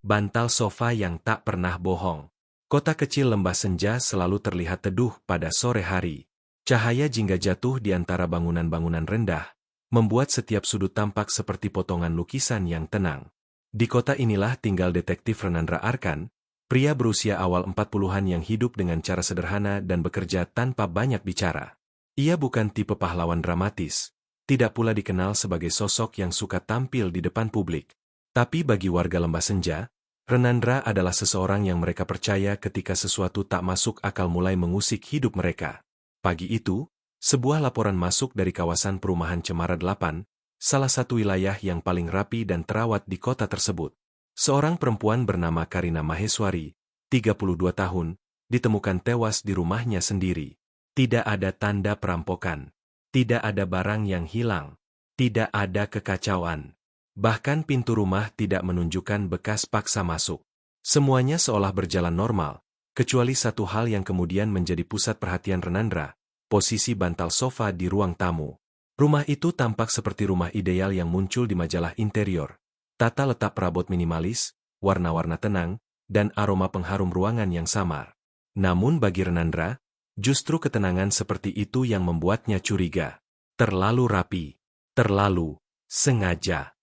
Bantal sofa yang tak pernah bohong. Kota kecil lembah senja selalu terlihat teduh pada sore hari. Cahaya jingga jatuh di antara bangunan-bangunan rendah, membuat setiap sudut tampak seperti potongan lukisan yang tenang. Di kota inilah tinggal detektif Renandra Arkan, pria berusia awal 40-an yang hidup dengan cara sederhana dan bekerja tanpa banyak bicara. Ia bukan tipe pahlawan dramatis, tidak pula dikenal sebagai sosok yang suka tampil di depan publik. Tapi bagi warga lembah senja, Renandra adalah seseorang yang mereka percaya ketika sesuatu tak masuk akal mulai mengusik hidup mereka. Pagi itu, sebuah laporan masuk dari kawasan perumahan Cemara 8, salah satu wilayah yang paling rapi dan terawat di kota tersebut. Seorang perempuan bernama Karina Maheswari, 32 tahun, ditemukan tewas di rumahnya sendiri. Tidak ada tanda perampokan. Tidak ada barang yang hilang. Tidak ada kekacauan. Bahkan pintu rumah tidak menunjukkan bekas paksa masuk. Semuanya seolah berjalan normal, kecuali satu hal yang kemudian menjadi pusat perhatian Renandra, posisi bantal sofa di ruang tamu. Rumah itu tampak seperti rumah ideal yang muncul di majalah interior. Tata letak perabot minimalis, warna-warna tenang, dan aroma pengharum ruangan yang samar. Namun bagi Renandra, justru ketenangan seperti itu yang membuatnya curiga. Terlalu rapi, terlalu sengaja.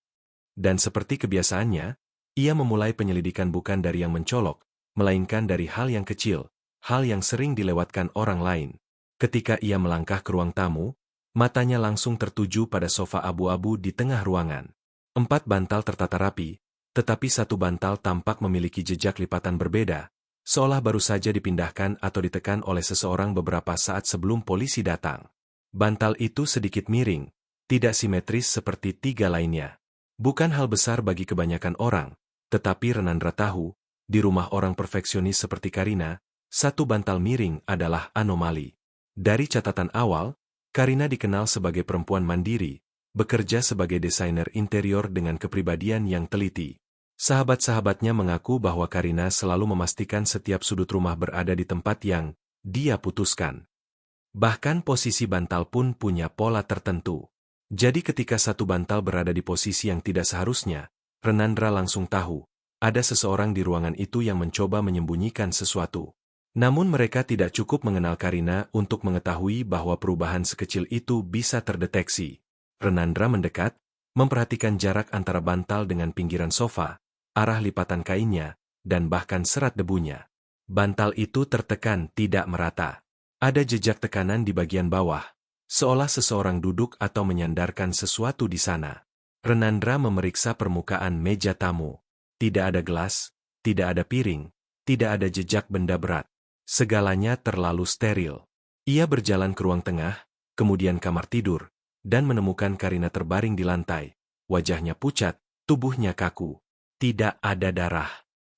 Dan seperti kebiasaannya, ia memulai penyelidikan bukan dari yang mencolok, melainkan dari hal yang kecil, hal yang sering dilewatkan orang lain. Ketika ia melangkah ke ruang tamu, matanya langsung tertuju pada sofa abu-abu di tengah ruangan. 4 bantal tertata rapi, tetapi satu bantal tampak memiliki jejak lipatan berbeda, seolah baru saja dipindahkan atau ditekan oleh seseorang beberapa saat sebelum polisi datang. Bantal itu sedikit miring, tidak simetris seperti 3 lainnya. Bukan hal besar bagi kebanyakan orang, tetapi Renandra tahu, di rumah orang perfeksionis seperti Karina, satu bantal miring adalah anomali. Dari catatan awal, Karina dikenal sebagai perempuan mandiri, bekerja sebagai desainer interior dengan kepribadian yang teliti. Sahabat-sahabatnya mengaku bahwa Karina selalu memastikan setiap sudut rumah berada di tempat yang dia putuskan. Bahkan posisi bantal pun punya pola tertentu. Jadi ketika satu bantal berada di posisi yang tidak seharusnya, Renandra langsung tahu, ada seseorang di ruangan itu yang mencoba menyembunyikan sesuatu. Namun mereka tidak cukup mengenal Karina untuk mengetahui bahwa perubahan sekecil itu bisa terdeteksi. Renandra mendekat, memperhatikan jarak antara bantal dengan pinggiran sofa, arah lipatan kainnya, dan bahkan serat debunya. Bantal itu tertekan tidak merata. Ada jejak tekanan di bagian bawah, seolah seseorang duduk atau menyandarkan sesuatu di sana. Renandra memeriksa permukaan meja tamu. Tidak ada gelas, tidak ada piring, tidak ada jejak benda berat. Segalanya terlalu steril. Ia berjalan ke ruang tengah, kemudian kamar tidur, dan menemukan Karina terbaring di lantai. Wajahnya pucat, tubuhnya kaku. Tidak ada darah.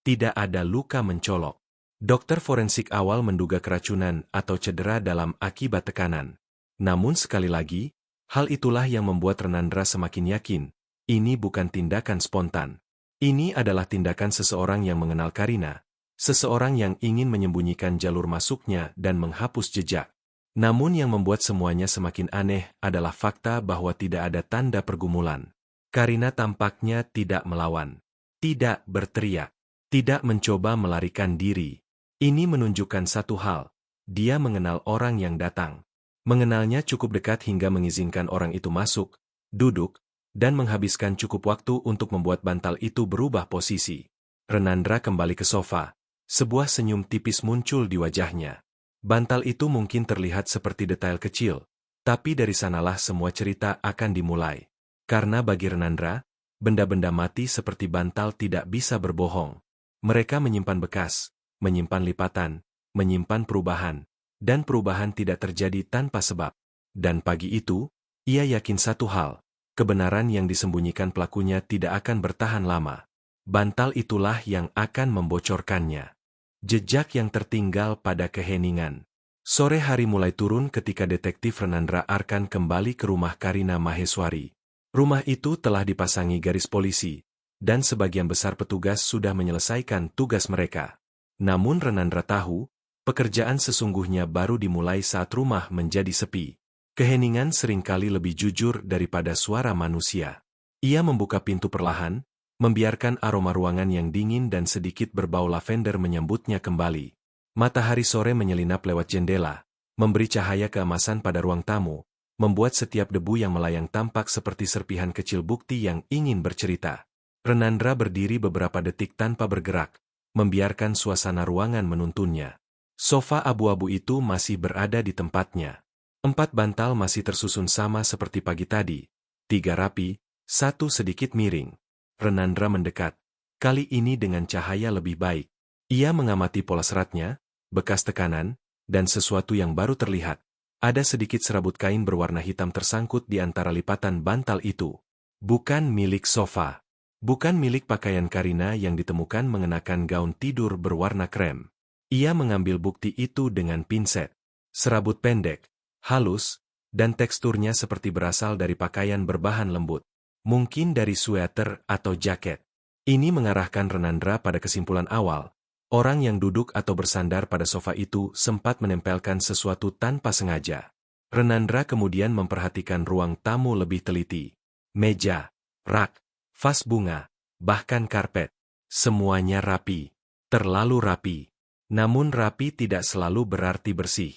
Tidak ada luka mencolok. Dokter forensik awal menduga keracunan atau cedera dalam akibat tekanan. Namun sekali lagi, hal itulah yang membuat Renandra semakin yakin, ini bukan tindakan spontan. Ini adalah tindakan seseorang yang mengenal Karina, seseorang yang ingin menyembunyikan jalur masuknya dan menghapus jejak. Namun yang membuat semuanya semakin aneh adalah fakta bahwa tidak ada tanda pergumulan. Karina tampaknya tidak melawan, tidak berteriak, tidak mencoba melarikan diri. Ini menunjukkan satu hal, dia mengenal orang yang datang. Mengenalnya cukup dekat hingga mengizinkan orang itu masuk, duduk, dan menghabiskan cukup waktu untuk membuat bantal itu berubah posisi. Renandra kembali ke sofa. Sebuah senyum tipis muncul di wajahnya. Bantal itu mungkin terlihat seperti detail kecil, tapi dari sanalah semua cerita akan dimulai. Karena bagi Renandra, benda-benda mati seperti bantal tidak bisa berbohong. Mereka menyimpan bekas, menyimpan lipatan, menyimpan perubahan. Dan perubahan tidak terjadi tanpa sebab. Dan pagi itu, ia yakin satu hal, kebenaran yang disembunyikan pelakunya tidak akan bertahan lama. Bantal itulah yang akan membocorkannya. Jejak yang tertinggal pada keheningan. Sore hari mulai turun ketika detektif Renandra Arkan kembali ke rumah Karina Maheswari. Rumah itu telah dipasangi garis polisi, dan sebagian besar petugas sudah menyelesaikan tugas mereka. Namun Renandra tahu, pekerjaan sesungguhnya baru dimulai saat rumah menjadi sepi. Keheningan seringkali lebih jujur daripada suara manusia. Ia membuka pintu perlahan, membiarkan aroma ruangan yang dingin dan sedikit berbau lavender menyambutnya kembali. Matahari sore menyelinap lewat jendela, memberi cahaya keemasan pada ruang tamu, membuat setiap debu yang melayang tampak seperti serpihan kecil bukti yang ingin bercerita. Renandra berdiri beberapa detik tanpa bergerak, membiarkan suasana ruangan menuntunnya. Sofa abu-abu itu masih berada di tempatnya. 4 bantal masih tersusun sama seperti pagi tadi, 3 rapi, 1 sedikit miring. Renandra mendekat, kali ini dengan cahaya lebih baik. Ia mengamati pola seratnya, bekas tekanan, dan sesuatu yang baru terlihat. Ada sedikit serabut kain berwarna hitam tersangkut di antara lipatan bantal itu. Bukan milik sofa. Bukan milik pakaian Karina yang ditemukan mengenakan gaun tidur berwarna krem. Ia mengambil bukti itu dengan pinset. Serabut pendek, halus, dan teksturnya seperti berasal dari pakaian berbahan lembut. Mungkin dari sweater atau jaket. Ini mengarahkan Renandra pada kesimpulan awal. Orang yang duduk atau bersandar pada sofa itu sempat menempelkan sesuatu tanpa sengaja. Renandra kemudian memperhatikan ruang tamu lebih teliti. Meja, rak, vas bunga, bahkan karpet. Semuanya rapi. Terlalu rapi. Namun rapi tidak selalu berarti bersih.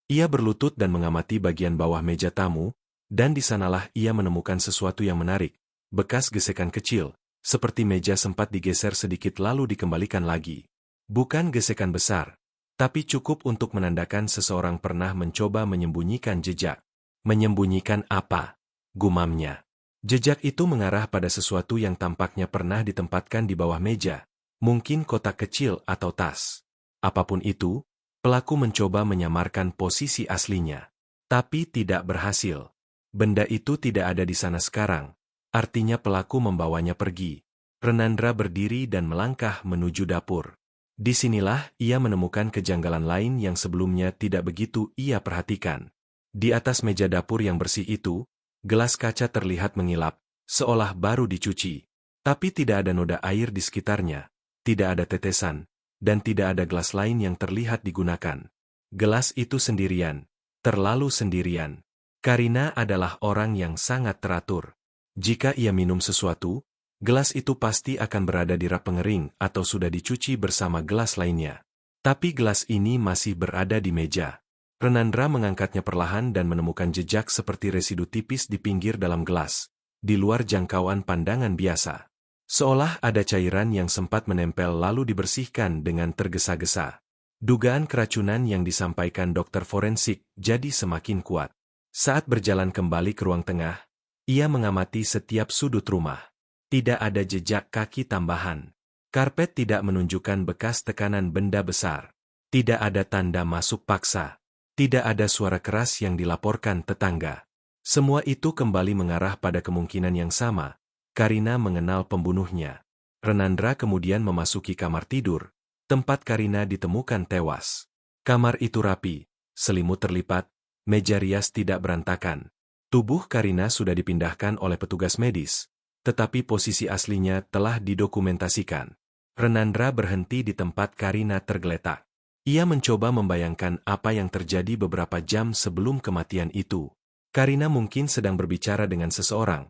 Ia berlutut dan mengamati bagian bawah meja tamu, dan di sanalah ia menemukan sesuatu yang menarik. Bekas gesekan kecil, seperti meja sempat digeser sedikit lalu dikembalikan lagi. Bukan gesekan besar, tapi cukup untuk menandakan seseorang pernah mencoba menyembunyikan jejak. Menyembunyikan apa? Gumamnya. Jejak itu mengarah pada sesuatu yang tampaknya pernah ditempatkan di bawah meja, mungkin kotak kecil atau tas. Apapun itu, pelaku mencoba menyamarkan posisi aslinya. Tapi tidak berhasil. Benda itu tidak ada di sana sekarang, artinya pelaku membawanya pergi. Renandra berdiri dan melangkah menuju dapur. Disinilah ia menemukan kejanggalan lain yang sebelumnya tidak begitu ia perhatikan. Di atas meja dapur yang bersih itu, gelas kaca terlihat mengilap, seolah baru dicuci. Tapi tidak ada noda air di sekitarnya, tidak ada tetesan, dan tidak ada gelas lain yang terlihat digunakan. Gelas itu sendirian, terlalu sendirian. Karina adalah orang yang sangat teratur. Jika ia minum sesuatu, gelas itu pasti akan berada di rak pengering atau sudah dicuci bersama gelas lainnya. Tapi gelas ini masih berada di meja. Renandra mengangkatnya perlahan dan menemukan jejak seperti residu tipis di pinggir dalam gelas, di luar jangkauan pandangan biasa. Seolah ada cairan yang sempat menempel lalu dibersihkan dengan tergesa-gesa. Dugaan keracunan yang disampaikan dokter forensik jadi semakin kuat. Saat berjalan kembali ke ruang tengah, ia mengamati setiap sudut rumah. Tidak ada jejak kaki tambahan. Karpet tidak menunjukkan bekas tekanan benda besar. Tidak ada tanda masuk paksa. Tidak ada suara keras yang dilaporkan tetangga. Semua itu kembali mengarah pada kemungkinan yang sama. Karina mengenal pembunuhnya. Renandra kemudian memasuki kamar tidur, tempat Karina ditemukan tewas. Kamar itu rapi, selimut terlipat, meja rias tidak berantakan. Tubuh Karina sudah dipindahkan oleh petugas medis, tetapi posisi aslinya telah didokumentasikan. Renandra berhenti di tempat Karina tergeletak. Ia mencoba membayangkan apa yang terjadi beberapa jam sebelum kematian itu. Karina mungkin sedang berbicara dengan seseorang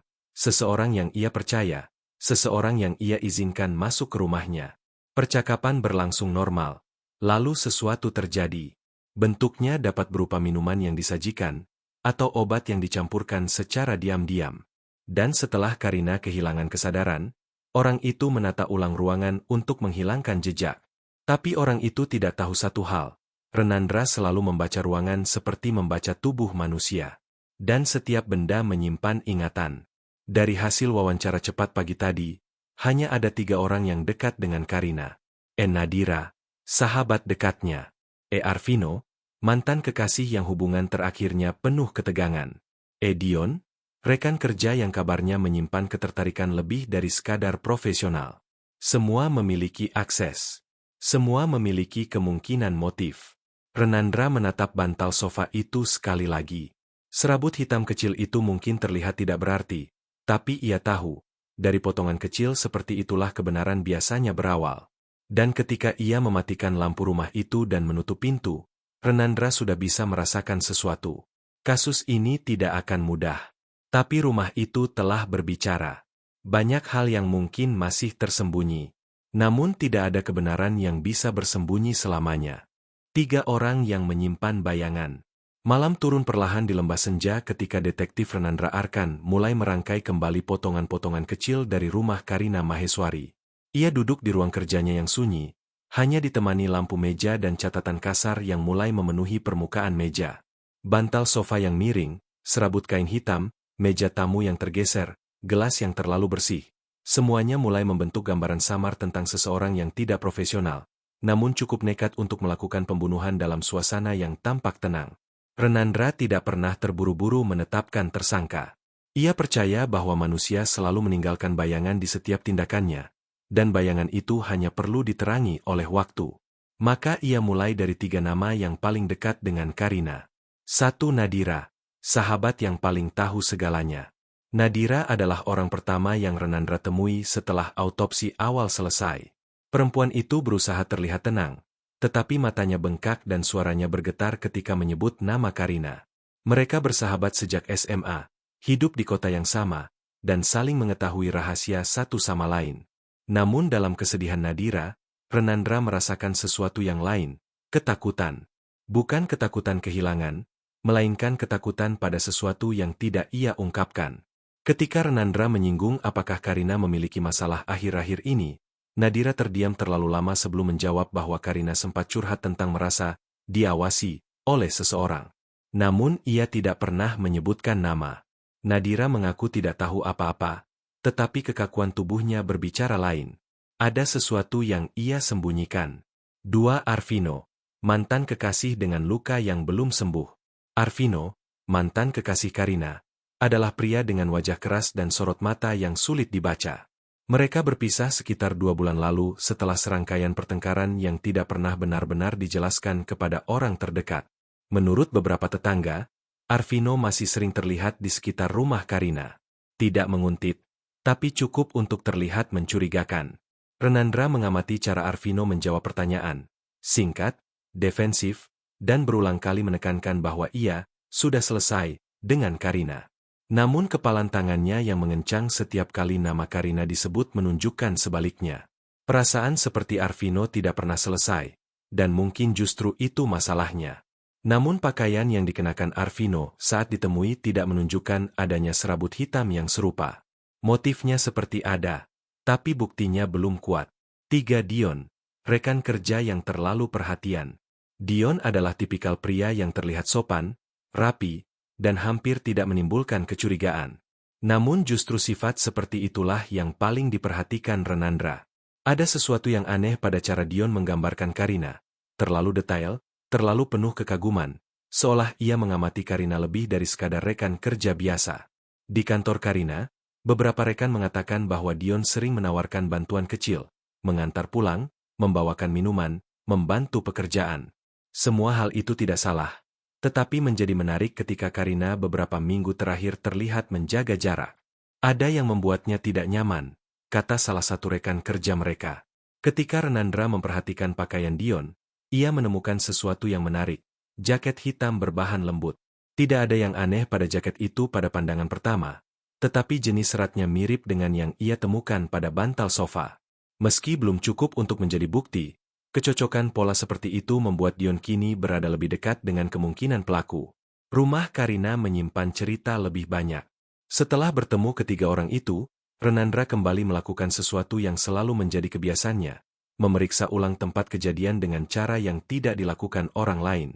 yang ia percaya, seseorang yang ia izinkan masuk ke rumahnya. Percakapan berlangsung normal. Lalu sesuatu terjadi. Bentuknya dapat berupa minuman yang disajikan, atau obat yang dicampurkan secara diam-diam. Dan setelah Karina kehilangan kesadaran, orang itu menata ulang ruangan untuk menghilangkan jejak. Tapi orang itu tidak tahu satu hal. Renandra selalu membaca ruangan seperti membaca tubuh manusia. Dan setiap benda menyimpan ingatan. Dari hasil wawancara cepat pagi tadi, hanya ada 3 orang yang dekat dengan Karina. Nadira, sahabat dekatnya. Arvino, mantan kekasih yang hubungan terakhirnya penuh ketegangan. Dion, rekan kerja yang kabarnya menyimpan ketertarikan lebih dari sekadar profesional. Semua memiliki akses. Semua memiliki kemungkinan motif. Renandra menatap bantal sofa itu sekali lagi. Serabut hitam kecil itu mungkin terlihat tidak berarti, tapi ia tahu, dari potongan kecil seperti itulah kebenaran biasanya berawal. Dan ketika ia mematikan lampu rumah itu dan menutup pintu, Renandra sudah bisa merasakan sesuatu. Kasus ini tidak akan mudah. Tapi rumah itu telah berbicara. Banyak hal yang mungkin masih tersembunyi. Namun tidak ada kebenaran yang bisa bersembunyi selamanya. 3 orang yang menyimpan bayangan. Malam turun perlahan di lembah senja ketika detektif Renandra Arkan mulai merangkai kembali potongan-potongan kecil dari rumah Karina Maheswari. Ia duduk di ruang kerjanya yang sunyi, hanya ditemani lampu meja dan catatan kasar yang mulai memenuhi permukaan meja. Bantal sofa yang miring, serabut kain hitam, meja tamu yang tergeser, gelas yang terlalu bersih. Semuanya mulai membentuk gambaran samar tentang seseorang yang tidak profesional, namun cukup nekat untuk melakukan pembunuhan dalam suasana yang tampak tenang. Renandra tidak pernah terburu-buru menetapkan tersangka. Ia percaya bahwa manusia selalu meninggalkan bayangan di setiap tindakannya, dan bayangan itu hanya perlu diterangi oleh waktu. Maka ia mulai dari 3 nama yang paling dekat dengan Karina. 1. Nadira, sahabat yang paling tahu segalanya. Nadira adalah orang pertama yang Renandra temui setelah autopsi awal selesai. Perempuan itu berusaha terlihat tenang, tetapi matanya bengkak dan suaranya bergetar ketika menyebut nama Karina. Mereka bersahabat sejak SMA, hidup di kota yang sama, dan saling mengetahui rahasia satu sama lain. Namun dalam kesedihan Nadira, Renandra merasakan sesuatu yang lain, ketakutan. Bukan ketakutan kehilangan, melainkan ketakutan pada sesuatu yang tidak ia ungkapkan. Ketika Renandra menyinggung apakah Karina memiliki masalah akhir-akhir ini, Nadira terdiam terlalu lama sebelum menjawab bahwa Karina sempat curhat tentang merasa diawasi oleh seseorang. Namun ia tidak pernah menyebutkan nama. Nadira mengaku tidak tahu apa-apa, tetapi kekakuan tubuhnya berbicara lain. Ada sesuatu yang ia sembunyikan. 2. Arvino, mantan kekasih dengan luka yang belum sembuh. Arvino, mantan kekasih Karina, adalah pria dengan wajah keras dan sorot mata yang sulit dibaca. Mereka berpisah sekitar 2 bulan lalu setelah serangkaian pertengkaran yang tidak pernah benar-benar dijelaskan kepada orang terdekat. Menurut beberapa tetangga, Arvino masih sering terlihat di sekitar rumah Karina. Tidak menguntit, tapi cukup untuk terlihat mencurigakan. Renandra mengamati cara Arvino menjawab pertanyaan. Singkat, defensif, dan berulang kali menekankan bahwa ia sudah selesai dengan Karina. Namun kepalan tangannya yang mengencang setiap kali nama Karina disebut menunjukkan sebaliknya. Perasaan seperti Arvino tidak pernah selesai, dan mungkin justru itu masalahnya. Namun pakaian yang dikenakan Arvino saat ditemui tidak menunjukkan adanya serabut hitam yang serupa. Motifnya seperti ada, tapi buktinya belum kuat. 3. Dion, rekan kerja yang terlalu perhatian. Dion adalah tipikal pria yang terlihat sopan, rapi, dan hampir tidak menimbulkan kecurigaan. Namun justru sifat seperti itulah yang paling diperhatikan Renandra. Ada sesuatu yang aneh pada cara Dion menggambarkan Karina. Terlalu detail, terlalu penuh kekaguman, seolah ia mengamati Karina lebih dari sekadar rekan kerja biasa. Di kantor Karina, beberapa rekan mengatakan bahwa Dion sering menawarkan bantuan kecil, mengantar pulang, membawakan minuman, membantu pekerjaan. Semua hal itu tidak salah. Tetapi menjadi menarik ketika Karina beberapa minggu terakhir terlihat menjaga jarak. Ada yang membuatnya tidak nyaman, kata salah satu rekan kerja mereka. Ketika Renandra memperhatikan pakaian Dion, ia menemukan sesuatu yang menarik, jaket hitam berbahan lembut. Tidak ada yang aneh pada jaket itu pada pandangan pertama, tetapi jenis seratnya mirip dengan yang ia temukan pada bantal sofa. Meski belum cukup untuk menjadi bukti, kecocokan pola seperti itu membuat Dion kini berada lebih dekat dengan kemungkinan pelaku. Rumah Karina menyimpan cerita lebih banyak. Setelah bertemu ketiga orang itu, Renandra kembali melakukan sesuatu yang selalu menjadi kebiasaannya, memeriksa ulang tempat kejadian dengan cara yang tidak dilakukan orang lain.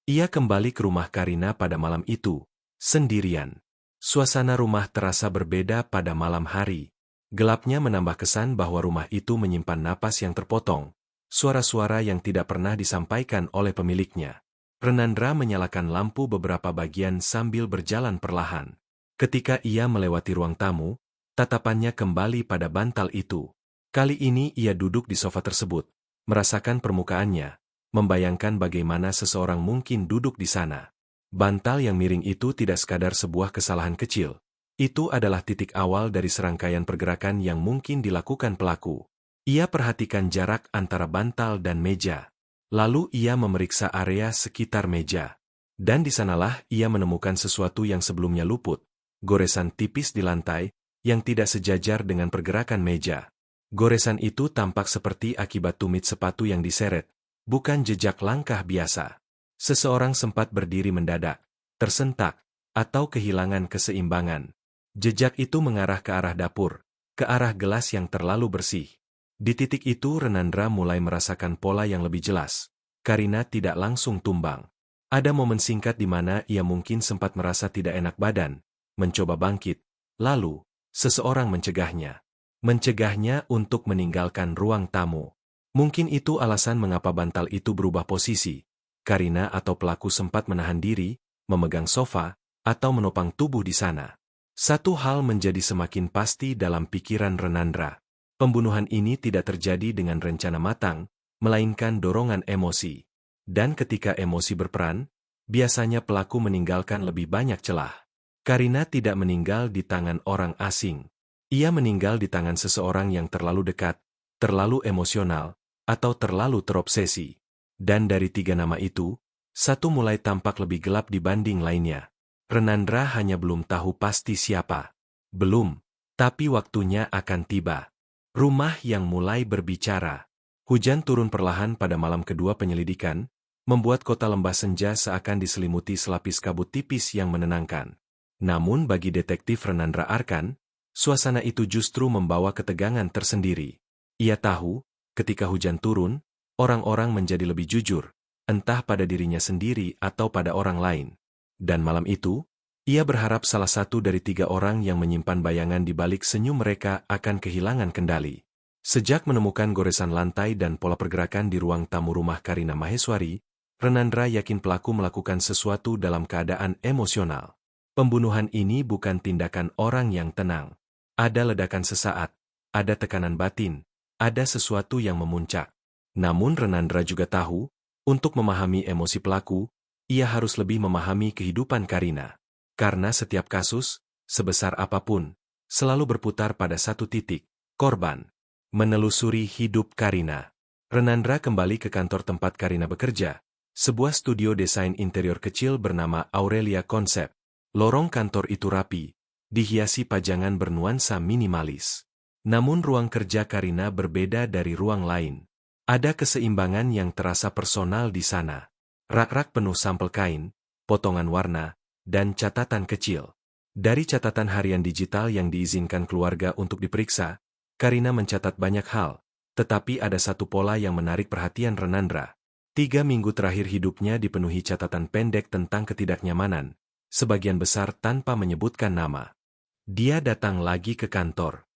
Ia kembali ke rumah Karina pada malam itu, sendirian. Suasana rumah terasa berbeda pada malam hari. Gelapnya menambah kesan bahwa rumah itu menyimpan napas yang terpotong. Suara-suara yang tidak pernah disampaikan oleh pemiliknya. Renandra menyalakan lampu beberapa bagian sambil berjalan perlahan. Ketika ia melewati ruang tamu, tatapannya kembali pada bantal itu. Kali ini ia duduk di sofa tersebut, merasakan permukaannya, membayangkan bagaimana seseorang mungkin duduk di sana. Bantal yang miring itu tidak sekadar sebuah kesalahan kecil. Itu adalah titik awal dari serangkaian pergerakan yang mungkin dilakukan pelaku. Ia perhatikan jarak antara bantal dan meja. Lalu ia memeriksa area sekitar meja. Dan di sanalah ia menemukan sesuatu yang sebelumnya luput. Goresan tipis di lantai, yang tidak sejajar dengan pergerakan meja. Goresan itu tampak seperti akibat tumit sepatu yang diseret, bukan jejak langkah biasa. Seseorang sempat berdiri mendadak, tersentak, atau kehilangan keseimbangan. Jejak itu mengarah ke arah dapur, ke arah gelas yang terlalu bersih. Di titik itu Renandra mulai merasakan pola yang lebih jelas. Karina tidak langsung tumbang. Ada momen singkat di mana ia mungkin sempat merasa tidak enak badan, mencoba bangkit, lalu, seseorang mencegahnya. Mencegahnya untuk meninggalkan ruang tamu. Mungkin itu alasan mengapa bantal itu berubah posisi. Karina atau pelaku sempat menahan diri, memegang sofa, atau menopang tubuh di sana. Satu hal menjadi semakin pasti dalam pikiran Renandra. Pembunuhan ini tidak terjadi dengan rencana matang, melainkan dorongan emosi. Dan ketika emosi berperan, biasanya pelaku meninggalkan lebih banyak celah. Karina tidak meninggal di tangan orang asing. Ia meninggal di tangan seseorang yang terlalu dekat, terlalu emosional, atau terlalu terobsesi. Dan dari 3 nama itu, satu mulai tampak lebih gelap dibanding lainnya. Renandra hanya belum tahu pasti siapa. Belum, tapi waktunya akan tiba. Rumah yang mulai berbicara. Hujan turun perlahan pada malam kedua penyelidikan, membuat kota lembah senja seakan diselimuti selapis kabut tipis yang menenangkan. Namun bagi detektif Renandra Arkan, suasana itu justru membawa ketegangan tersendiri. Ia tahu, ketika hujan turun, orang-orang menjadi lebih jujur, entah pada dirinya sendiri atau pada orang lain. Dan malam itu, ia berharap salah satu dari 3 orang yang menyimpan bayangan di balik senyum mereka akan kehilangan kendali. Sejak menemukan goresan lantai dan pola pergerakan di ruang tamu rumah Karina Maheswari, Renandra yakin pelaku melakukan sesuatu dalam keadaan emosional. Pembunuhan ini bukan tindakan orang yang tenang. Ada ledakan sesaat, ada tekanan batin, ada sesuatu yang memuncak. Namun Renandra juga tahu, untuk memahami emosi pelaku, ia harus lebih memahami kehidupan Karina. Karena setiap kasus, sebesar apapun, selalu berputar pada satu titik, korban. Menelusuri hidup Karina. Renandra kembali ke kantor tempat Karina bekerja, sebuah studio desain interior kecil bernama Aurelia Concept. Lorong kantor itu rapi, dihiasi pajangan bernuansa minimalis. Namun ruang kerja Karina berbeda dari ruang lain. Ada keseimbangan yang terasa personal di sana. Rak-rak penuh sampel kain, potongan warna, dan catatan kecil. Dari catatan harian digital yang diizinkan keluarga untuk diperiksa, Karina mencatat banyak hal, tetapi ada satu pola yang menarik perhatian Renandra. 3 minggu terakhir hidupnya dipenuhi catatan pendek tentang ketidaknyamanan, sebagian besar tanpa menyebutkan nama. Dia datang lagi ke kantor.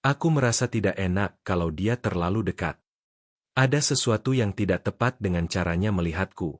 Aku merasa tidak enak kalau dia terlalu dekat. Ada sesuatu yang tidak tepat dengan caranya melihatku.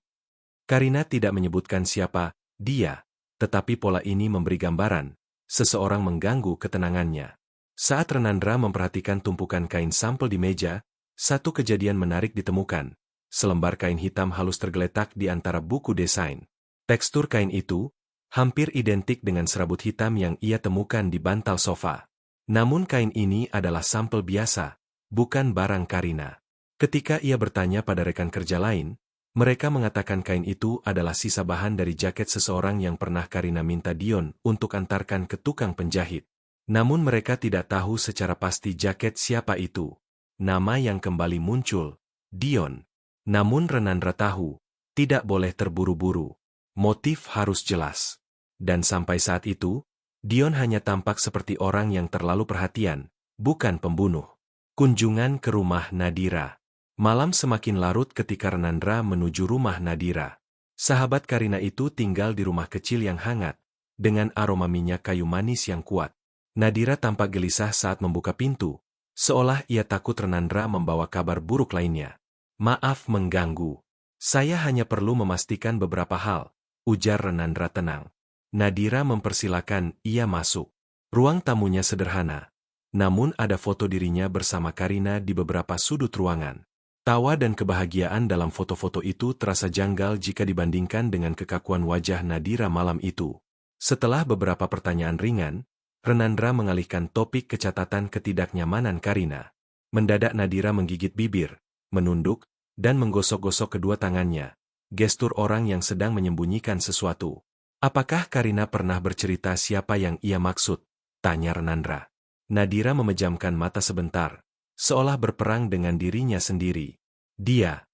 Karina tidak menyebutkan siapa dia, tetapi pola ini memberi gambaran, seseorang mengganggu ketenangannya. Saat Renandra memperhatikan tumpukan kain sampel di meja, satu kejadian menarik ditemukan. Selembar kain hitam halus tergeletak di antara buku desain. Tekstur kain itu hampir identik dengan serabut hitam yang ia temukan di bantal sofa. Namun kain ini adalah sampel biasa, bukan barang Karina. Ketika ia bertanya pada rekan kerja lain, mereka mengatakan kain itu adalah sisa bahan dari jaket seseorang yang pernah Karina minta Dion untuk antarkan ke tukang penjahit. Namun mereka tidak tahu secara pasti jaket siapa itu. Nama yang kembali muncul, Dion. Namun Renandra tahu, tidak boleh terburu-buru. Motif harus jelas. Dan sampai saat itu, Dion hanya tampak seperti orang yang terlalu perhatian, bukan pembunuh. Kunjungan ke rumah Nadira. Malam semakin larut ketika Renandra menuju rumah Nadira. Sahabat Karina itu tinggal di rumah kecil yang hangat, dengan aroma minyak kayu manis yang kuat. Nadira tampak gelisah saat membuka pintu, seolah ia takut Renandra membawa kabar buruk lainnya. Maaf mengganggu. Saya hanya perlu memastikan beberapa hal, ujar Renandra tenang. Nadira mempersilakan ia masuk. Ruang tamunya sederhana. Namun ada foto dirinya bersama Karina di beberapa sudut ruangan. Tawa dan kebahagiaan dalam foto-foto itu terasa janggal jika dibandingkan dengan kekakuan wajah Nadira malam itu. Setelah beberapa pertanyaan ringan, Renandra mengalihkan topik ke catatan ketidaknyamanan Karina. Mendadak Nadira menggigit bibir, menunduk, dan menggosok-gosok kedua tangannya. Gestur orang yang sedang menyembunyikan sesuatu. Apakah Karina pernah bercerita siapa yang ia maksud? tanya Renandra. Nadira memejamkan mata sebentar, seolah berperang dengan dirinya sendiri. Dia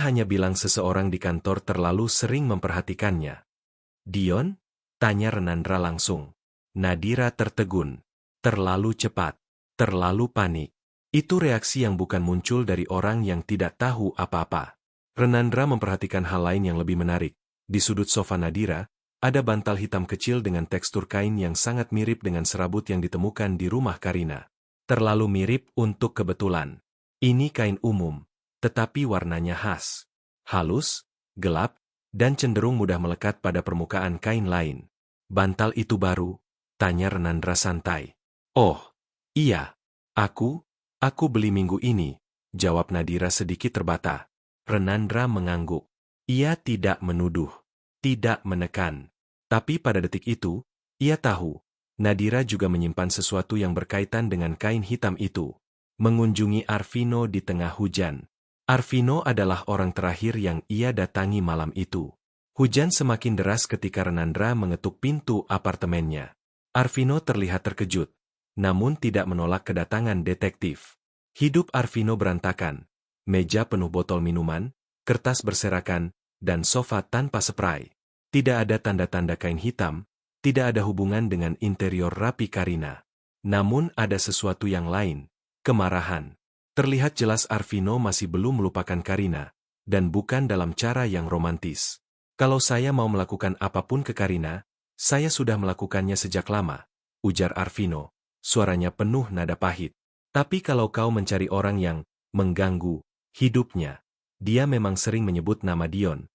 hanya bilang seseorang di kantor terlalu sering memperhatikannya. Dion? Tanya Renandra langsung. Nadira tertegun. Terlalu cepat. Terlalu panik. Itu reaksi yang bukan muncul dari orang yang tidak tahu apa-apa. Renandra memperhatikan hal lain yang lebih menarik. Di sudut sofa Nadira, ada bantal hitam kecil dengan tekstur kain yang sangat mirip dengan serabut yang ditemukan di rumah Karina. Terlalu mirip untuk kebetulan. Ini kain umum, tetapi warnanya khas. Halus, gelap, dan cenderung mudah melekat pada permukaan kain lain. Bantal itu baru? Tanya Renandra santai. Oh, iya. Aku beli minggu ini, jawab Nadira sedikit terbata. Renandra mengangguk. Ia tidak menuduh, tidak menekan. Tapi pada detik itu, ia tahu, Nadira juga menyimpan sesuatu yang berkaitan dengan kain hitam itu. Mengunjungi Arvino di tengah hujan. Arvino adalah orang terakhir yang ia datangi malam itu. Hujan semakin deras ketika Renandra mengetuk pintu apartemennya. Arvino terlihat terkejut, namun tidak menolak kedatangan detektif. Hidup Arvino berantakan. Meja penuh botol minuman, kertas berserakan, dan sofa tanpa spray. Tidak ada tanda-tanda kain hitam, tidak ada hubungan dengan interior rapi Karina. Namun ada sesuatu yang lain, kemarahan. Terlihat jelas Arvino masih belum melupakan Karina, dan bukan dalam cara yang romantis. Kalau saya mau melakukan apapun ke Karina, saya sudah melakukannya sejak lama, ujar Arvino, suaranya penuh nada pahit. Tapi kalau kau mencari orang yang mengganggu hidupnya, dia memang sering menyebut nama Dion.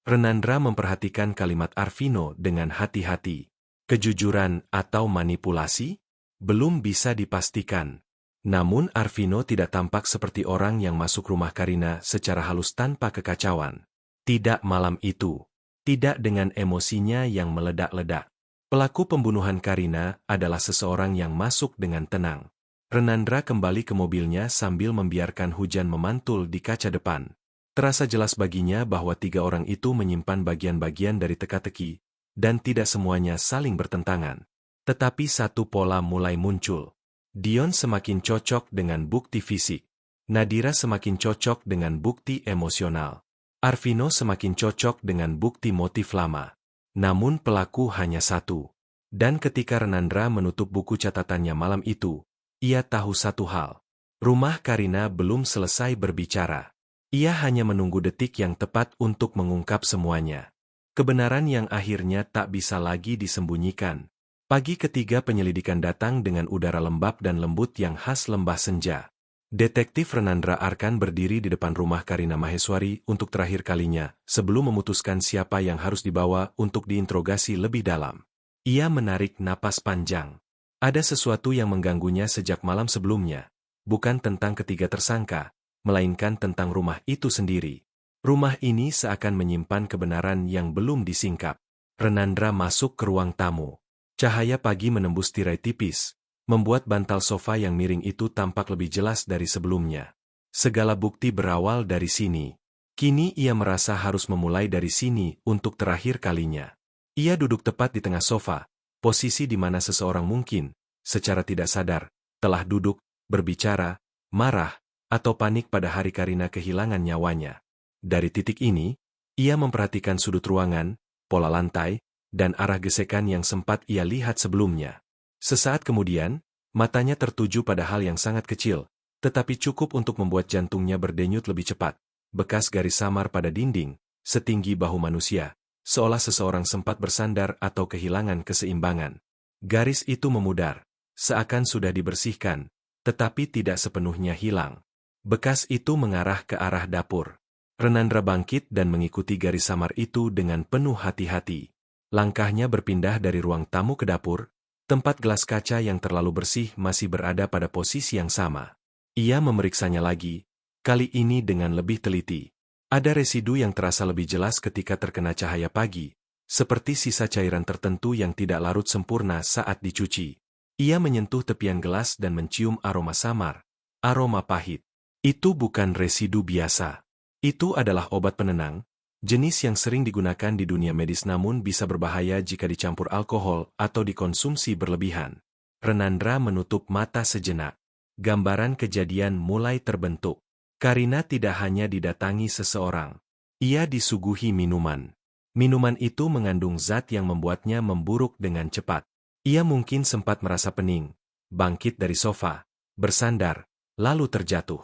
Renandra memperhatikan kalimat Arvino dengan hati-hati. Kejujuran atau manipulasi? Belum bisa dipastikan. Namun Arvino tidak tampak seperti orang yang masuk rumah Karina secara halus tanpa kekacauan. Tidak malam itu. Tidak dengan emosinya yang meledak-ledak. Pelaku pembunuhan Karina adalah seseorang yang masuk dengan tenang. Renandra kembali ke mobilnya sambil membiarkan hujan memantul di kaca depan. Terasa jelas baginya bahwa tiga orang itu menyimpan bagian-bagian dari teka-teki, dan tidak semuanya saling bertentangan. Tetapi satu pola mulai muncul. Dion semakin cocok dengan bukti fisik. Nadira semakin cocok dengan bukti emosional. Arvino semakin cocok dengan bukti motif lama. Namun pelaku hanya satu. Dan ketika Renandra menutup buku catatannya malam itu, ia tahu satu hal. Rumah Karina belum selesai berbicara. Ia hanya menunggu detik yang tepat untuk mengungkap semuanya. Kebenaran yang akhirnya tak bisa lagi disembunyikan. Pagi ketiga penyelidikan datang dengan udara lembab dan lembut yang khas lembah senja. Detektif Renandra Arkan berdiri di depan rumah Karina Maheswari untuk terakhir kalinya, sebelum memutuskan siapa yang harus dibawa untuk diinterogasi lebih dalam. Ia menarik napas panjang. Ada sesuatu yang mengganggunya sejak malam sebelumnya. Bukan tentang ketiga tersangka, melainkan tentang rumah itu sendiri. Rumah ini seakan menyimpan kebenaran yang belum disingkap. Renandra masuk ke ruang tamu. Cahaya pagi menembus tirai tipis, membuat bantal sofa yang miring itu tampak lebih jelas dari sebelumnya. Segala bukti berawal dari sini. Kini ia merasa harus memulai dari sini untuk terakhir kalinya. Ia duduk tepat di tengah sofa, posisi di mana seseorang mungkin, secara tidak sadar, telah duduk, berbicara, marah, atau panik pada hari Karina kehilangan nyawanya. Dari titik ini, ia memperhatikan sudut ruangan, pola lantai, dan arah gesekan yang sempat ia lihat sebelumnya. Sesaat kemudian, matanya tertuju pada hal yang sangat kecil, tetapi cukup untuk membuat jantungnya berdenyut lebih cepat. Bekas garis samar pada dinding, setinggi bahu manusia, seolah seseorang sempat bersandar atau kehilangan keseimbangan. Garis itu memudar, seakan sudah dibersihkan, tetapi tidak sepenuhnya hilang. Bekas itu mengarah ke arah dapur. Renandra bangkit dan mengikuti garis samar itu dengan penuh hati-hati. Langkahnya berpindah dari ruang tamu ke dapur, tempat gelas kaca yang terlalu bersih masih berada pada posisi yang sama. Ia memeriksanya lagi, kali ini dengan lebih teliti. Ada residu yang terasa lebih jelas ketika terkena cahaya pagi, seperti sisa cairan tertentu yang tidak larut sempurna saat dicuci. Ia menyentuh tepian gelas dan mencium aroma samar, aroma pahit. Itu bukan residu biasa. Itu adalah obat penenang, jenis yang sering digunakan di dunia medis namun bisa berbahaya jika dicampur alkohol atau dikonsumsi berlebihan. Renandra menutup mata sejenak. Gambaran kejadian mulai terbentuk. Karina tidak hanya didatangi seseorang. Ia disuguhi minuman. Minuman itu mengandung zat yang membuatnya memburuk dengan cepat. Ia mungkin sempat merasa pening, bangkit dari sofa, bersandar, lalu terjatuh.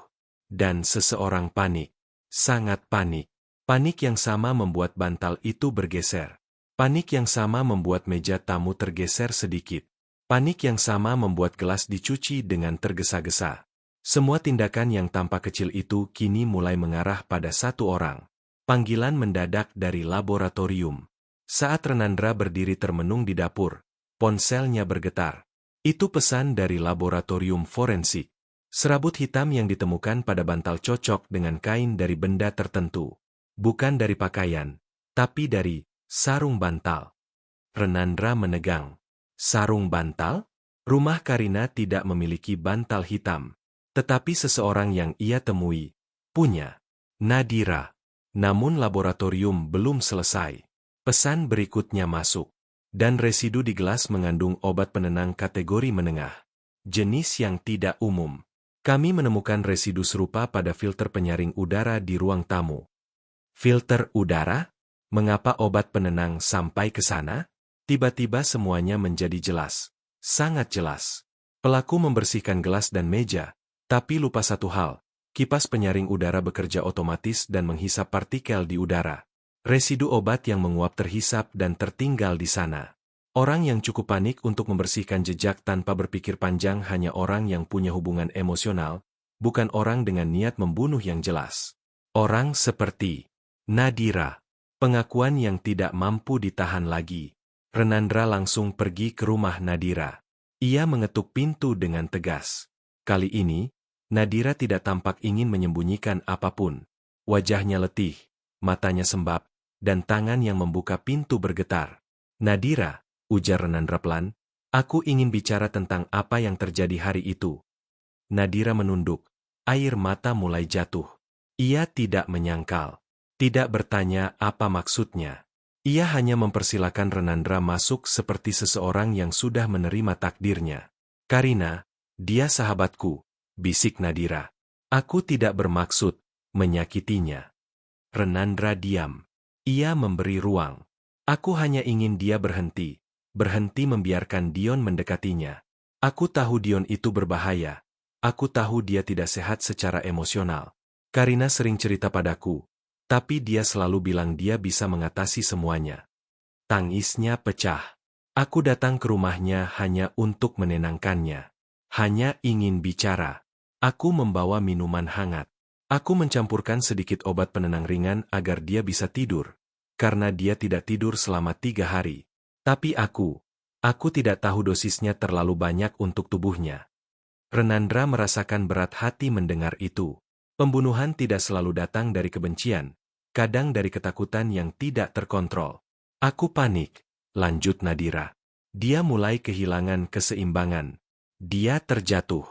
Dan seseorang panik. Sangat panik. Panik yang sama membuat bantal itu bergeser. Panik yang sama membuat meja tamu tergeser sedikit. Panik yang sama membuat gelas dicuci dengan tergesa-gesa. Semua tindakan yang tampak kecil itu kini mulai mengarah pada satu orang. Panggilan mendadak dari laboratorium. Saat Renandra berdiri termenung di dapur, ponselnya bergetar. Itu pesan dari laboratorium forensik. Serabut hitam yang ditemukan pada bantal cocok dengan kain dari benda tertentu. Bukan dari pakaian, tapi dari sarung bantal. Renandra menegang. Sarung bantal? Rumah Karina tidak memiliki bantal hitam. Tetapi seseorang yang ia temui, punya. Nadira. Namun laboratorium belum selesai. Pesan berikutnya masuk. Dan residu di gelas mengandung obat penenang kategori menengah. Jenis yang tidak umum. Kami menemukan residu serupa pada filter penyaring udara di ruang tamu. Filter udara? Mengapa obat penenang sampai ke sana? Tiba-tiba semuanya menjadi jelas. Sangat jelas. Pelaku membersihkan gelas dan meja, tapi lupa satu hal. Kipas penyaring udara bekerja otomatis dan menghisap partikel di udara. Residu obat yang menguap terhisap dan tertinggal di sana. Orang yang cukup panik untuk membersihkan jejak tanpa berpikir panjang hanya orang yang punya hubungan emosional, bukan orang dengan niat membunuh yang jelas. Orang seperti Nadira. Pengakuan yang tidak mampu ditahan lagi. Renandra langsung pergi ke rumah Nadira. Ia mengetuk pintu dengan tegas. Kali ini, Nadira tidak tampak ingin menyembunyikan apapun. Wajahnya letih, matanya sembab, dan tangan yang membuka pintu bergetar. Nadira, ujar Renandra pelan, aku ingin bicara tentang apa yang terjadi hari itu. Nadira menunduk, air mata mulai jatuh. Ia tidak menyangkal, tidak bertanya apa maksudnya. Ia hanya mempersilakan Renandra masuk seperti seseorang yang sudah menerima takdirnya. Karina, dia sahabatku, bisik Nadira. Aku tidak bermaksud menyakitinya. Renandra diam. Ia memberi ruang. Aku hanya ingin dia berhenti membiarkan Dion mendekatinya. Aku tahu Dion itu berbahaya. Aku tahu dia tidak sehat secara emosional. Karina sering cerita padaku. Tapi dia selalu bilang dia bisa mengatasi semuanya. Tangisnya pecah. Aku datang ke rumahnya hanya untuk menenangkannya. Hanya ingin bicara. Aku membawa minuman hangat. Aku mencampurkan sedikit obat penenang ringan agar dia bisa tidur. Karena dia tidak tidur selama 3 hari. Tapi aku tidak tahu dosisnya terlalu banyak untuk tubuhnya. Renandra merasakan berat hati mendengar itu. Pembunuhan tidak selalu datang dari kebencian, kadang dari ketakutan yang tidak terkontrol. Aku panik, lanjut Nadira. Dia mulai kehilangan keseimbangan. Dia terjatuh.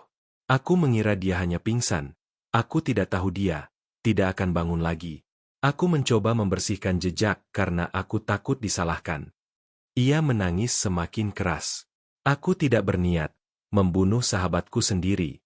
Aku mengira dia hanya pingsan. Aku tidak tahu dia tidak akan bangun lagi. Aku mencoba membersihkan jejak karena aku takut disalahkan. Ia menangis semakin keras. Aku tidak berniat membunuh sahabatku sendiri.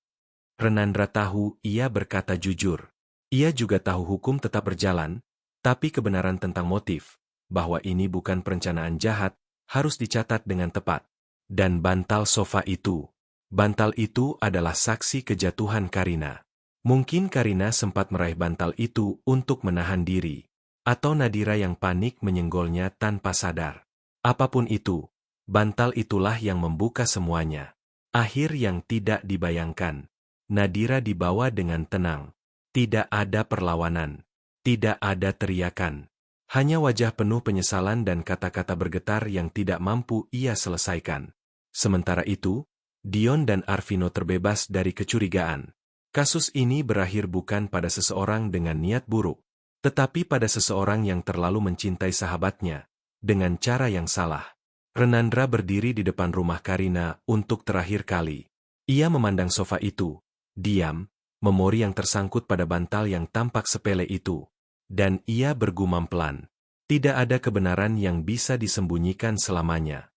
Renandra tahu ia berkata jujur. Ia juga tahu hukum tetap berjalan, tapi kebenaran tentang motif, bahwa ini bukan perencanaan jahat, harus dicatat dengan tepat. Dan bantal sofa itu. Bantal itu adalah saksi kejatuhan Karina. Mungkin Karina sempat meraih bantal itu untuk menahan diri. Atau Nadira yang panik menyenggolnya tanpa sadar. Apapun itu, bantal itulah yang membuka semuanya. Akhir yang tidak dibayangkan. Nadira dibawa dengan tenang. Tidak ada perlawanan. Tidak ada teriakan. Hanya wajah penuh penyesalan dan kata-kata bergetar yang tidak mampu ia selesaikan. Sementara itu, Dion dan Arvino terbebas dari kecurigaan. Kasus ini berakhir bukan pada seseorang dengan niat buruk, tetapi pada seseorang yang terlalu mencintai sahabatnya, dengan cara yang salah. Renandra berdiri di depan rumah Karina untuk terakhir kali. Ia memandang sofa itu, diam, memori yang tersangkut pada bantal yang tampak sepele itu. Dan ia bergumam pelan. Tidak ada kebenaran yang bisa disembunyikan selamanya.